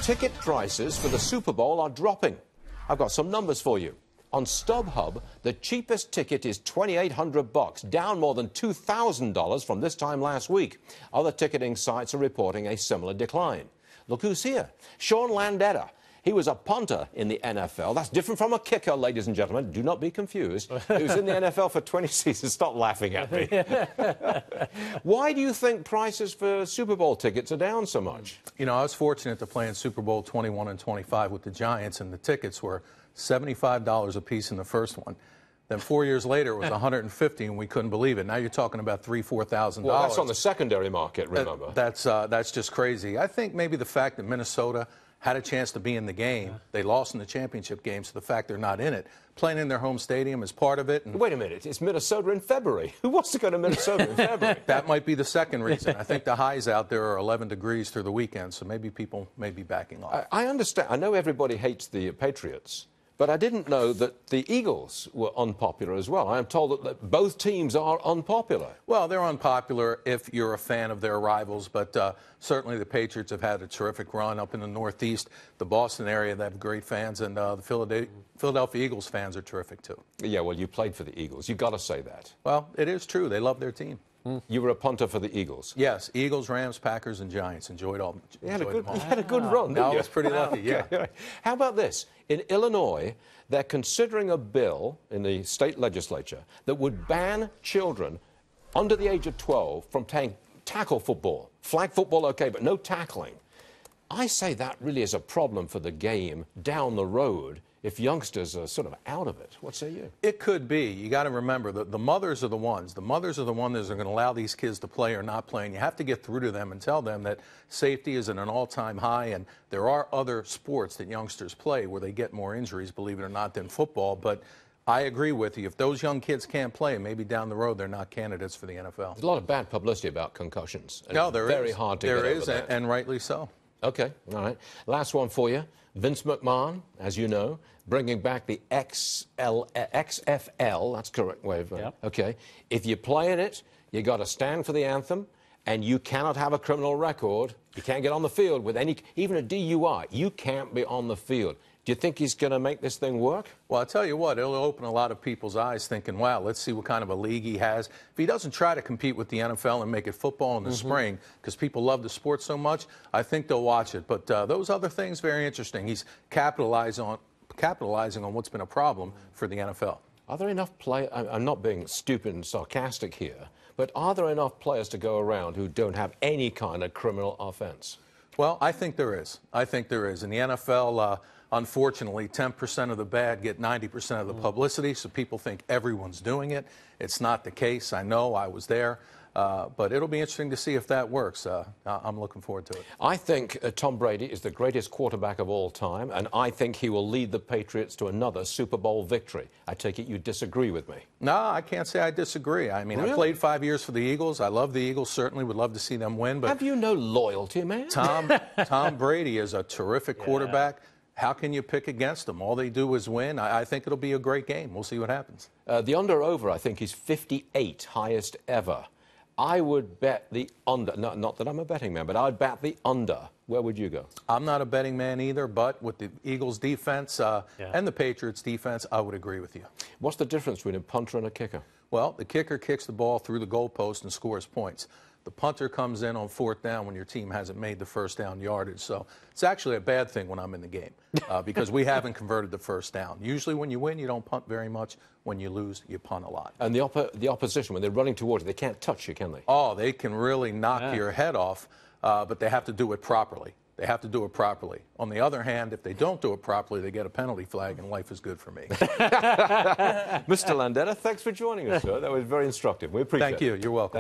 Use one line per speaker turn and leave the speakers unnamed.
Ticket prices for the Super Bowl are dropping. I've got some numbers for you. On StubHub, the cheapest ticket is $2,800, down more than $2,000 from this time last week. Other ticketing sites are reporting a similar decline. Look who's here. Sean Landeta. He was a punter in the NFL. That's different from a kicker, ladies and gentlemen. Do not be confused. He was in the NFL for 20 seasons. Stop laughing at me. Why do you think prices for Super Bowl tickets are down so much?
You know, I was fortunate to play in Super Bowl 21 and 25 with the Giants, and the tickets were $75 a piece in the first one. Then 4 years later, it was $150, and we couldn't believe it. Now you're talking about $3,000, $4,000.
Well, that's on the secondary market, remember.
That's just crazy. I think maybe the fact that Minnesota had a chance to be in the game. They lost in the championship game, so the fact they're not in it, playing in their home stadium is part of it. And
wait a minute, it's Minnesota in February. Who wants to go to Minnesota in February?
That might be the second reason. I think the highs out there are 11 degrees through the weekend, so maybe people may be backing off.
I understand. I know everybody hates the Patriots, but I didn't know that the Eagles were unpopular as well. I am told that both teams are unpopular.
Well, they're unpopular if you're a fan of their rivals, but certainly the Patriots have had a terrific run up in the Northeast. The Boston area, they have great fans, and the Philadelphia Eagles fans are terrific, too.
Yeah, well, you played for the Eagles. You've got to say that.
Well, it is true. They love their team.
You were a punter for the Eagles?
Yes, Eagles, Rams, Packers, and Giants. Enjoyed all.
You had a good run, didn't you?
I was pretty lucky, yeah.
How about this? In Illinois, they're considering a bill in the state legislature that would ban children under the age of 12 from playing tackle football. Flag football, okay, but no tackling. I say that really is a problem for the game down the road if youngsters are sort of out of it. What say you?
It could be. You got to remember that the mothers are the ones. The mothers are the ones that are going to allow these kids to play or not play. And you have to get through to them and tell them that safety is at an all-time high. And there are other sports that youngsters play where they get more injuries, believe it or not, than football. But I agree with you. If those young kids can't play, maybe down the road they're not candidates for the NFL.
There's a lot of bad publicity about concussions.
No, there is.
Very hard to get over that.
There is, and rightly so.
Okay, all right. Last one for you. Vince McMahon, as you know, bringing back the XFL. That's the correct way of it.
Yep.
Okay. If you play in it, you got to stand for the anthem, and you cannot have a criminal record. You can't get on the field with even a DUI. You can't be on the field. Do you think he's going to make this thing work?
Well, I'll tell you what, it'll open a lot of people's eyes thinking, wow, let's see what kind of a league he has. If he doesn't try to compete with the NFL and make it football in the spring, because people love the sport so much, I think they'll watch it. But those other things, very interesting. He's capitalizing on what's been a problem for the NFL.
Are there enough players? I'm not being stupid and sarcastic here, but are there enough players to go around who don't have any kind of criminal offense?
Well, I think there is. I think there is. In the NFL, unfortunately, 10% of the bad get 90% of the publicity, so people think everyone's doing it. It's not the case. I know. I was there. But it'll be interesting to see if that works. I'm looking forward to it.
I think Tom Brady is the greatest quarterback of all time, and I think he will lead the Patriots to another Super Bowl victory. I take it you disagree with me.
No, I can't say I disagree. I mean, really? I played 5 years for the Eagles. I love the Eagles. Certainly would love to see them win. But
have you no loyalty, man?
Tom Brady is a terrific quarterback. How can you pick against them? All they do is win. I think it'll be a great game. We'll see what happens.
The under-over, I think, is 58, highest ever. I would bet the under. Not that I'm a betting man, but I'd bet the under. Where would you go?
I'm not a betting man either, but with the Eagles' defense and the Patriots' defense, I would agree with you.
What's the difference between a punter and a kicker?
Well, the kicker kicks the ball through the goalpost and scores points. The punter comes in on fourth down when your team hasn't made the first down yardage. So it's actually a bad thing when I'm in the game because we haven't converted the first down. Usually when you win, you don't punt very much. When you lose, you punt a lot.
And the opposition, when they're running towards you, they can't touch you, can they?
Oh, they can really knock your head off, but they have to do it properly. They have to do it properly. On the other hand, if they don't do it properly, they get a penalty flag, and life is good for me.
Mr. Landeta, thanks for joining us, sir. That was very instructive. We appreciate it.
Thank you. You're welcome.